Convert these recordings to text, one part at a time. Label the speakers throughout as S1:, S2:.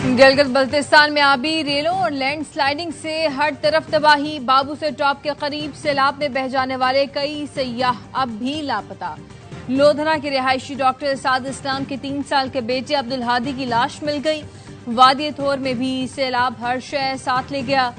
S1: گلگت بلتستان میں آبی ریلوں اور لینڈ سلائیڈنگ سے ہر طرف تباہی. بابو سے ٹاپ کے قریب سیلاب میں بہہ جانے والے کئی سیاح اب بھی لاپتہ. لودھنا کے رہائشی ڈاکٹر اسعد اسلام کے 3 سال کے بیٹے عبدالہادی کی لاش مل گئی. وادی تھور میں بھی سیلاب ہر شے ساتھ لے گیا.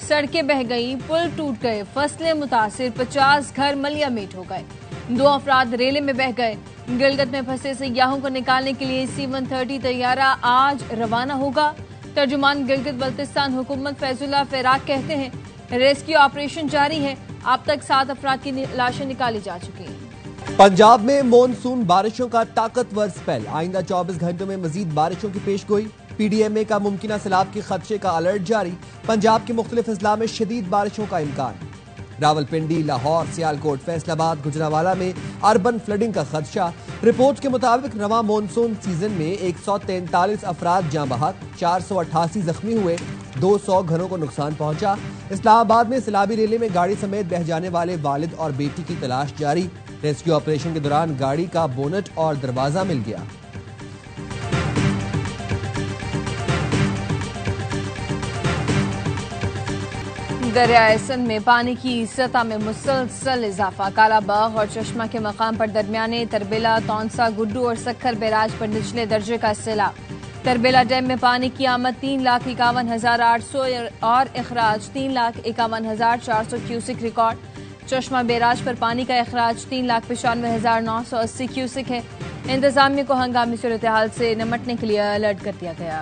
S1: سڑکیں بہہ گئیں، پل ٹوٹ گئے، فصلیں متاثر، 50 گھر ملیا میٹ ہو گئے. 2 افراد ریلے میں بہہ گئے. گلگت میں پھنسے سیاحوں کو نکالنے کے لیے C-130 طیارہ آج روانہ ہوگا. ترجمان گلگت بلتستان حکومت فیض اللہ فیراق کہتے ہیں ریسکیو آپریشن جاری ہے. اب تک 7 افراد کی لاشیں نکالی جا چکی ہیں.
S2: پنجاب میں مونسون بارشوں کا طاقتور سپیل. آئندہ 24 گھنٹوں میں مزید بارشوں کی پیش گوئی. PDMA کا ممکنہ سیلاب کے خدشے کا الرٹ جاری. پنجاب کے مختلف اضلاع میں شدید بارشوں کا امکان. راولپنڈی، لاہور، سیالکوٹ، فیصل آباد، گجرانوالہ میں اربن فلڈنگ کا خدشہ. رپورٹ کے مطابق رواں مونسون سیزن میں 143 افراد جاں بحق، 488 زخمی ہوئے، 200 گھروں کو نقصان پہنچا. اسلام آباد میں سیلابی ریلے میں گاڑی سمیت بہہ جانے والے والد اور بیٹی کی تلاش جاری. ریسکیو آپریشن کے دوران گاڑی کا بونٹ اور دروازہ مل گیا.
S1: دریائے سندھ میں پانی کی سطح میں مسلسل اضافہ. کالا باغ اور چشمہ کے مقام پر درمیانے تربیلا، تونسا، گڈو اور سکھر بیراج پر نچلے درجے کا سیلاب. تربیلا ڈیم میں پانی کی آمد 3,51,800 اور اخراج 3,51,400 کیوسک ریکارڈ. چشمہ بیراج پر پانی کا اخراج 3,95,980 کیوسک ہے. انتظامیہ کو ہنگامی صورتحال سے نمٹنے کے لیے الرٹ کر دیا گیا.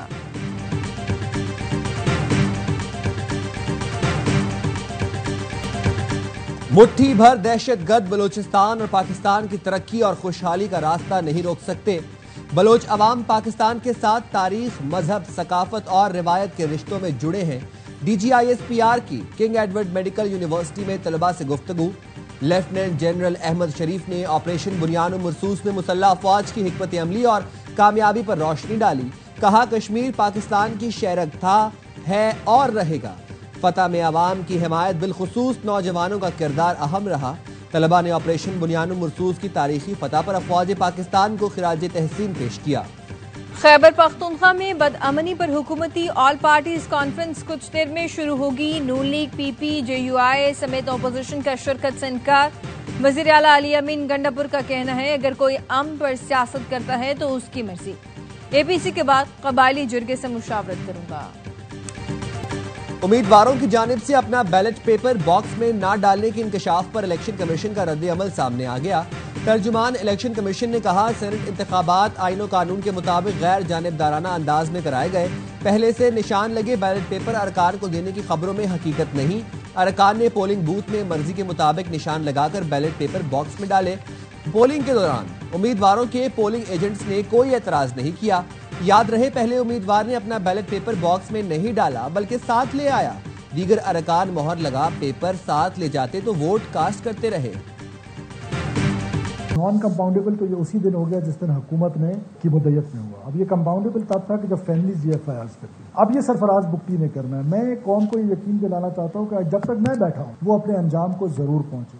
S2: مٹھی بھر دہشت گرد بلوچستان اور پاکستان کی ترقی اور خوشحالی کا راستہ نہیں روک سکتے. بلوچ عوام پاکستان کے ساتھ تاریخ، مذہب، ثقافت اور روایت کے رشتوں میں جڑے ہیں. DGISPR کی کنگ ایڈورڈ میڈیکل یونیورسٹی میں طلباء سے گفتگو. لیفٹیننٹ جنرل احمد شریف نے آپریشن بنیان و مرصوص میں مسلح افواج کی حکمت عملی اور کامیابی پر روشنی ڈالی. کہا کشمیر پاکستان کی شہرگ تھا، ہے اور رہے گا. فتح میں عوام کی حمایت بالخصوص نوجوانوں کا کردار اہم رہا. طلباء نے آپریشن بنیان و مرصوص کی تاریخی فتح پر افواج پاکستان کو خراج تحسین پیش کیا.
S1: خیبر پختونخوا میں بدامنی پر حکومتی آل پارٹیز کانفرنس کچھ دیر میں شروع ہوگی. نون لیگ، PP، JUI سمیت اپوزیشن کا شرکت سے انکار. وزیر اعلیٰ علی امین گنڈاپور کا کہنا ہے اگر کوئی امن پر سیاست کرتا ہے تو اس کی مرضی. APC کے بعد قبائلی جرگے سے مشاورت کروں گا.
S2: امیدواروں کی جانب سے اپنا بیلٹ پیپر باکس میں نہ ڈالنے کے انکشاف پر الیکشن کمیشن کا رد عمل سامنے آ گیا. ترجمان الیکشن کمیشن نے کہا سینٹ انتخابات آئین و قانون کے مطابق غیر جانبدارانہ انداز میں کرائے گئے. پہلے سے نشان لگے بیلٹ پیپر ارکان کو دینے کی خبروں میں حقیقت نہیں. ارکان نے پولنگ بوتھ میں مرضی کے مطابق نشان لگا کر بیلٹ پیپر باکس میں ڈالے. پولنگ کے دوران امیدواروں کے پولنگ ایجنٹس نے کوئی اعتراض نہیں کیا. یاد رہے پہلے امیدوار نے اپنا بیلٹ پیپر باکس میں نہیں ڈالا بلکہ ساتھ لے آیا. دیگر ارکان مہر لگا پیپر ساتھ لے جاتے تو ووٹ کاسٹ کرتے رہے.
S3: نان کمپاؤنڈیبل تو یہ اسی دن ہو گیا جس دن حکومت نے کی مدیت میں ہوا. اب یہ کمپاؤنڈیبل تب تھا کہ جب فیملیز GFIRs کرتی. اب یہ سرفراز بگٹی نے کرنا ہے. میں قوم کو یہ یقین دلانا چاہتا ہوں کہ جب تک میں بیٹھا ہوں وہ اپنے انجام کو ضرور پہنچے.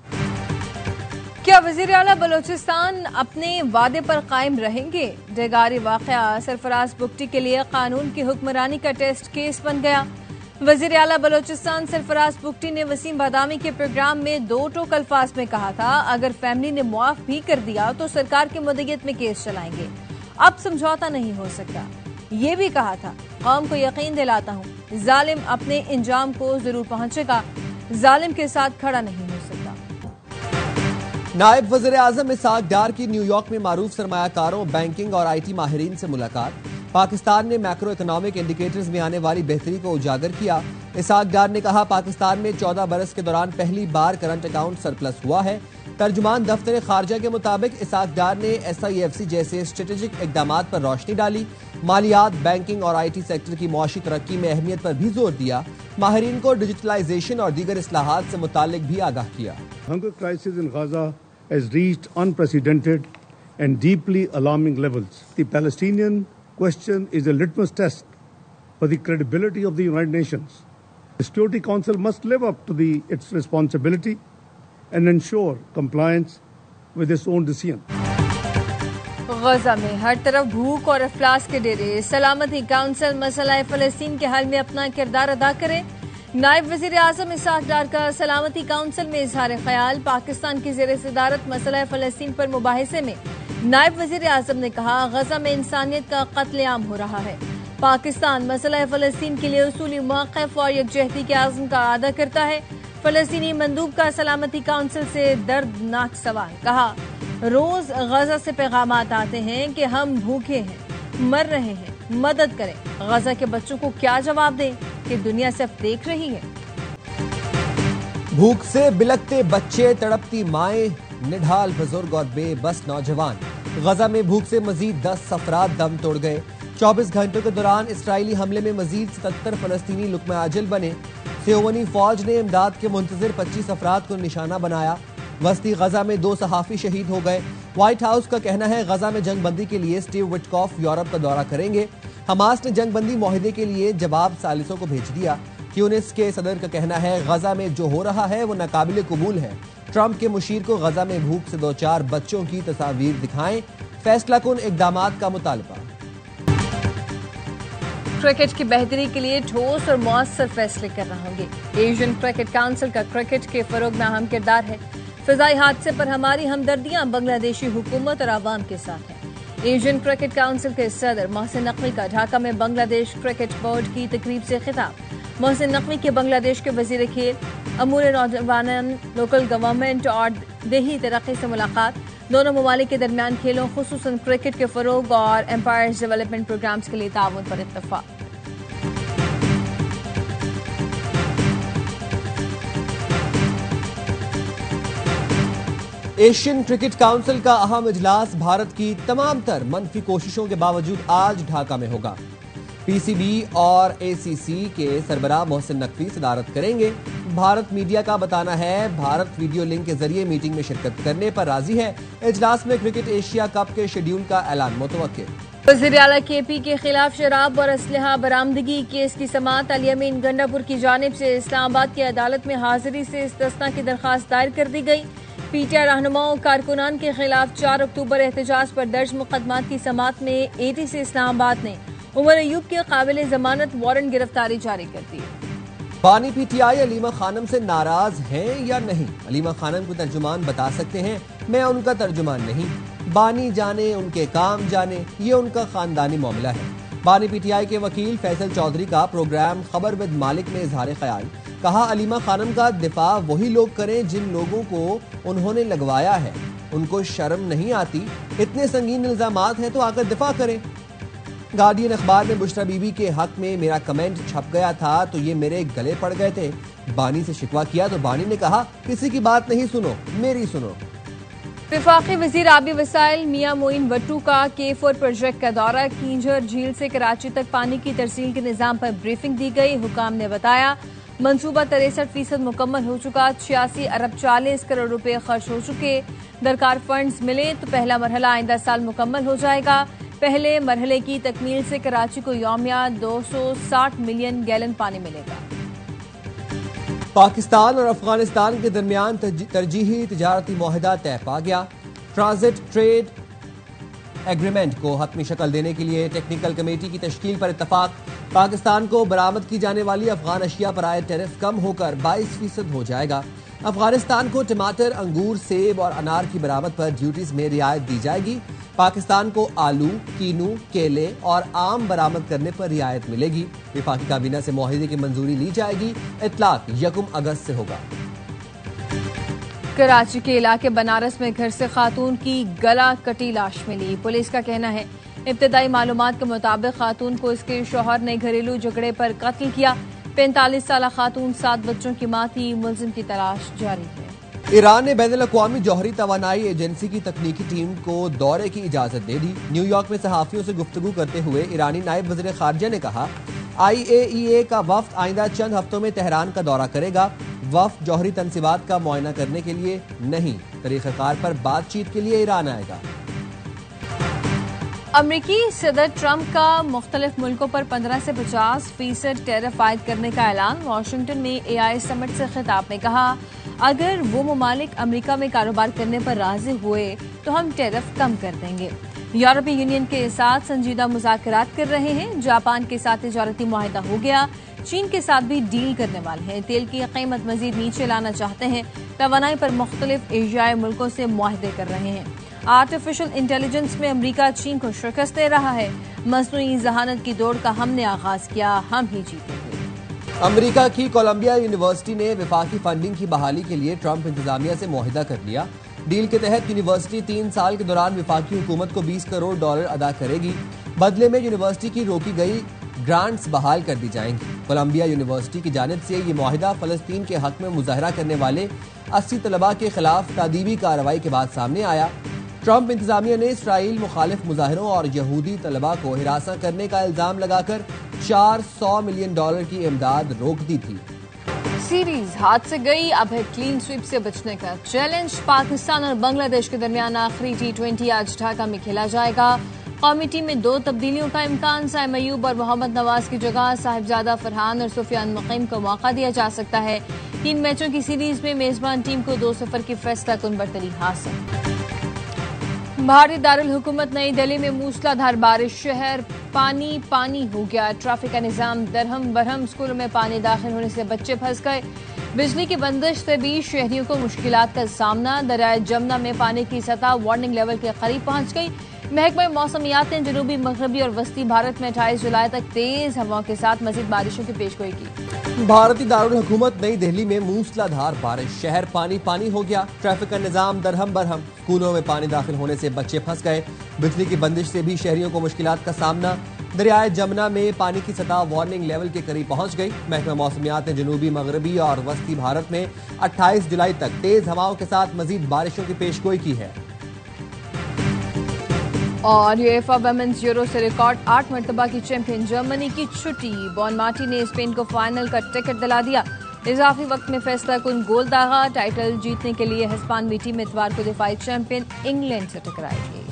S1: کیا وزیر اعلیٰ بلوچستان اپنے وعدے پر قائم رہیں گے؟ ڈیگاری واقعہ سرفراز بگٹی کے لیے قانون کی حکمرانی کا ٹیسٹ کیس بن گیا. وزیر اعلیٰ بلوچستان سرفراز بگٹی نے وسیم بادامی کے پروگرام میں 2 ٹوک الفاظ میں کہا تھا اگر فیملی نے معاف بھی کر دیا تو سرکار کی مدیت میں کیس چلائیں گے. اب سمجھوتا نہیں ہو سکتا. یہ بھی کہا تھا قوم کو یقین دلاتا ہوں ظالم اپنے انجام کو ضرور پہنچے گا، ظالم کے ساتھ کھڑا نہیں ہو سکتا.
S2: نائب وزیر اعظم اسحاق ڈار کی نیو یارک میں معروف سرمایہ کاروں، بینکنگ اور IT ماہرین سے ملاقات. پاکستان نے میکرو اکنامک انڈیکیٹرز میں آنے والی بہتری کو اجاگر کیا. اسحاق ڈار نے کہا پاکستان میں 14 برس کے دوران پہلی بار کرنٹ اکاؤنٹ سرپلس ہوا ہے. ترجمان دفتر خارجہ کے مطابق اسحاق ڈار نے SIFC جیسے اسٹریٹجک اقدامات پر روشنی ڈالی. مالیات، بینکنگ اور IT سیکٹر کی معاشی ترقی میں اہمیت پر بھی زور دیا. ماہرین کو ڈیجیٹلائزیشن اور دیگر اصلاحات سے متعلق بھی آگاہ کیا.
S4: Hunger crisis in Gaza has reached unprecedented and deeply alarming levels. The Palestinian question is a litmus test for the credibility of the United Nations. The Security Council must live up to its responsibility and ensure compliance with its own decision.
S1: Gaza میں ہر طرف بھوک اور افلاس کے ڈیرے، سلامتی council مسئلہ فلسطین کے حل میں اپنا کردار ادا کرے۔ نائب وزیر اعظم اسحاق ڈار کا سلامتی کونسل میں اظہار خیال۔ پاکستان کی زیر صدارت مسئلہ فلسطین پر مباحثے میں نائب وزیر اعظم نے کہا، غزہ میں انسانیت کا قتل عام ہو رہا ہے۔ پاکستان مسئلہ فلسطین کے لیے اصولی موقف اور یکجہتی کے عزم کا اعادہ کرتا ہے۔ فلسطینی مندوب کا سلامتی کونسل سے دردناک سوال، کہا روز غزہ سے پیغامات آتے ہیں کہ ہم بھوکے ہیں، مر رہے ہیں، مدد کریں۔ غزہ کے بچوں کو کیا جواب دیں کہ دنیا صرف دیکھ رہی ہے؟
S2: بھوک سے بلکتے بچے، تڑپتی مائیں، نڈھال بزرگ اور بے بس نوجوان۔ غزہ میں بھوک سے مزید 10 افراد دم توڑ گئے۔ 24 گھنٹوں کے دوران اسرائیلی حملے میں مزید 77 فلسطینی لقمہ اجل بنے۔ سیونی فوج نے امداد کے منتظر 25 افراد کو نشانہ بنایا۔ وسطی غزہ میں 2 صحافی شہید ہو گئے۔ وائٹ ہاؤس کا کہنا ہے غزہ میں جنگ بندی کے لیے سٹیو وٹکوف یورپ کا دورہ کریں گے۔ حماس نے جنگ بندی معاہدے کے لیے جواب ثالثوں کو بھیج دیا۔ تیونس کے صدر کا کہنا ہے غزہ میں جو ہو رہا ہے وہ ناقابل قبول ہے۔ ٹرمپ کے مشیر کو غزہ میں بھوک سے 2-4 بچوں کی تصاویر دکھائیں، فیصلہ کن اقدامات کا مطالبہ۔
S1: کرکٹ کی بہتری کے لیے ٹھوس اور مؤثر فیصلے کرنا ہوں گے۔ ایشین کرکٹ کونسل کا کرکٹ کے فروغ میں اہم کردار ہے۔ فضائی حادثے پر ہماری ہمدردیاں بنگلہ دیشی حکومت اور عوام کے ساتھ ہیں۔ ایشین کرکٹ کونسل کے صدر محسن نقوی کا ڈھاکہ میں بنگلہ دیش کرکٹ بورڈ کی تقریب سے خطاب۔ محسن نقوی کے بنگلہ دیش کے وزیر کھیل، امور نوجوان، لوکل گورنمنٹ اور دیہی ترقی سے ملاقات۔ دونوں ممالک کے درمیان کھیلوں خصوصاً کرکٹ کے فروغ اور امپائرز ڈیولپمنٹ پروگرامز کے لیے تعاون پر اتفاق۔
S2: ایشین کرکٹ کونسل کا اہم اجلاس بھارت کی تمام تر منفی کوششوں کے باوجود آج ڈھاکہ میں ہوگا۔ پی سی بی اور اے سی سی کے سربراہ محسن نقوی صدارت کریں گے۔ بھارت میڈیا کا بتانا ہے بھارت ویڈیو لنک کے ذریعے میٹنگ میں شرکت کرنے پر راضی ہے۔ اجلاس میں کرکٹ ایشیا کپ کے شیڈول کا اعلان متوقع۔
S1: وزیر اعلیٰ کے پی کے خلاف شراب اور اسلحہ برآمدگی کیس کی سماعت الیمین گنڈا پور کی جانب سے اسلام آباد کی عدالت میں حاضری سے استثناء کی درخواست دائر کر دی گئی۔ پی ٹی آئی رہنماؤں کارکنان کے خلاف 4 اکتوبر احتجاج پر درج مقدمات کی سماعت میں اے ٹی سی اسلام آباد نے عمر ایوب کے قابل ضمانت وارنٹ گرفتاری جاری کر دی۔
S2: بانی پی ٹی آئی علیمہ خانم سے ناراض ہیں یا نہیں؟ علیمہ خانم کو ترجمان بتا سکتے ہیں، میں ان کا ترجمان نہیں۔ بانی جانے، ان کے کام جانے، یہ ان کا خاندانی معاملہ ہے۔ بانی پی ٹی آئی کے وکیل فیصل چودھری کا پروگرام خبر ود مالک میں اظہار خیال، کہا علیمہ خانم کا دفاع وہی لوگ کریں جن لوگوں کو انہوں نے لگوایا ہے۔ ان کو شرم نہیں آتی؟ اتنے سنگین الزامات ہیں تو آ کر دفاع کریں۔ گارڈین اخبار میں بشرا بی بی کے حق میں میرا کمنٹ چھپ گیا تھا تو یہ میرے گلے پڑ گئے تھے۔ بانی سے شکوہ کیا تو بانی نے کہا کسی کی بات نہیں سنو، میری سنو۔
S1: وفاقی وزیر آبی وسائل میاں معین وٹو کا K4 پروجیکٹ کا دورہ، کینجھر جھیل سے کراچی تک پانی کی ترسیل کے نظام پر بریفنگ دی گئی۔ حکام نے بتایا منصوبہ 63% مکمل ہو چکا، 86 ارب 40 کروڑ روپے خرچ ہو چکے۔ درکار فنڈز ملے تو پہلا مرحلہ آئندہ سال مکمل ہو جائے گا۔ پہلے مرحلے کی تکمیل سے کراچی کو یومیہ 260 ملین گیلن پانی ملے گا۔
S2: پاکستان اور افغانستان کے درمیان ترجیحی تجارتی معاہدہ طے پا گیا۔ ٹرانزٹ ٹریڈ ایگریمنٹ کو حتمی شکل دینے کے لیے ٹیکنیکل کمیٹی کی تشکیل پر اتفاق۔ پاکستان کو برآمد کی جانے والی افغان اشیاء پر عائد ٹیرف کم ہو کر 22% ہو جائے گا۔ افغانستان کو ٹماٹر، انگور، سیب اور انار کی برآمد پر ڈیوٹیز میں رعایت دی جائے گی۔ پاکستان کو آلو، کینو، کیلے اور آم برآمد کرنے پر رعایت ملے گی۔ وفاقی کابینہ سے معاہدے کی منظوری لی جائے گی۔ اطلاق 1 اگست سے ہوگا۔
S1: کراچی کے علاقے بنارس میں گھر سے خاتون کی گلا کٹی لاش ملی۔ پولیس کا کہنا ہے ابتدائی معلومات کے مطابق خاتون کو اس کے شوہر نے گھریلو جھگڑے پر قتل کیا۔ 45 سالہ خاتون 7 بچوں کی ماں تھی۔ ملزم کی تلاش جاری ہے۔
S2: ایران نے بین الاقوامی جوہری توانائی ایجنسی کی تکنیکی ٹیم کو دورے کی اجازت دے دی۔ نیو یارک میں صحافیوں سے گفتگو کرتے ہوئے ایرانی نائب وزیر خارجہ نے کہا IAEA کا وفد آئندہ چند ہفتوں میں تہران کا دورہ کرے گا۔ وفد جوہری تنصیبات کا معائنہ کرنے کے لیے نہیں، طریقہ کار پر بات چیت کے لیے ایران آئے گا۔
S1: امریکی صدر ٹرمپ کا مختلف ملکوں پر 15 سے 50% ٹیرف عائد کرنے کا اعلان۔ واشنگٹن میں AI سمٹ سے خطاب میں کہا اگر وہ ممالک امریکہ میں کاروبار کرنے پر راضی ہوئے تو ہم ٹیرف کم کر دیں گے۔ یورپی یونین کے ساتھ سنجیدہ مذاکرات کر رہے ہیں. جاپان کے ساتھ تجارتی معاہدہ ہو گیا. چین کے ساتھ بھی ڈیل کرنے والے ہیں. تیل کی قیمت مزید نیچے لانا چاہتے ہیں. توانائی پر مختلف ایشیائی ملکوں سے معاہدے کر رہے ہیں. آرٹیفیشل انٹیلیجنس میں امریکہ چین کو شکست دے رہا ہے. مصنوعی ذہانت کی دوڑ کا ہم نے آغاز کیا, ہم ہی جیتیں گے.
S2: امریکہ کی کولمبیا یونیورسٹی نے وفاقی فنڈنگ کی بحالی کے لیے ٹرمپ انتظامیہ سے معاہدہ کر لیا. ڈیل کے تحت یونیورسٹی 3 سال کے دوران وفاقی حکومت کو $20 کروڑ ادا کرے گی. بدلے میں یونیورسٹی کی روکی گئی گرانٹس بحال کر دی جائیں گی. کولمبیا یونیورسٹی کی جانب سے یہ معاہدہ فلسطین کے حق میں مظاہرہ کرنے والے 80 طلباء کے خلاف تعذیبی کارروائی کے بعد سامنے آیا. ٹرمپ انتظامیہ نے اسرائیل مخالف مظاہروں اور یہودی طلباء کو ہراساں کرنے کا الزام لگا کر $400 ملین کی امداد روک دی تھی.
S1: سیریز ہاتھ سے گئی, اب ہے کلین سویپ سے بچنے کا چیلنج. پاکستان اور بنگلہ دیش کے درمیان آخری T20 آج ڈھاکہ میں کھیلا جائے گا. قومی ٹیم میں 2 تبدیلیوں کا امکان. سائم ایوب اور محمد نواز کی جگہ صاحبزادہ فرحان اور سفیان مقیم کو موقع دیا جا سکتا ہے. 3 میچوں کی سیریز میں میزبان ٹیم کو 2-0 کی فیصلہ کن برتری حاصل. بھارتی دارالحکومت نئی دہلی میں موسلا دھار بارش, شہر پانی پانی ہو گیا. ٹریفک کا نظام درہم برہم, اسکولوں میں پانی داخل ہونے سے بچے پھنس گئے. بجلی کی بندش سے بھی شہریوں کو مشکلات کا سامنا. دریائے جمنا میں پانی کی سطح وارننگ لیول کے قریب پہنچ گئی. محکمہ موسمیات نے جنوبی مغربی اور وسطی بھارت میں 28 جولائی تک تیز ہواؤں کے ساتھ مزید بارشوں کی پیشگوئی کی.
S2: بھارتی دارالحکومت نئی دہلی میں موسلا دھار بارش, شہر پانی پانی ہو گیا. ٹریفک کا نظام درہم برہم, اسکولوں میں پانی داخل ہونے سے بچے پھنس گئے. بجلی کی بندش سے بھی شہریوں کو مشکلات کا سامنا. دریائے جمنا میں پانی کی سطح وارننگ لیول کے قریب پہنچ گئی. محکمہ موسمیات نے جنوبی مغربی اور وسطی بھارت میں 28 جولائی تک تیز ہواؤں کے ساتھ مزید بارشوں کی پیشگوئی کی ہے.
S1: اور یویفا ویمنز یورو سے ریکارڈ 8 مرتبہ کی چیمپئن جرمنی کی چھٹی. بون مارٹی نے اسپین کو فائنل کا ٹکٹ دلا دیا. اضافی وقت میں فیصلہ کن گول داغا. ٹائٹل جیتنے کے لیے ہسپانوی ٹیم اتوار کو دفاعی چیمپئن انگلینڈ سے ٹکرائے گی.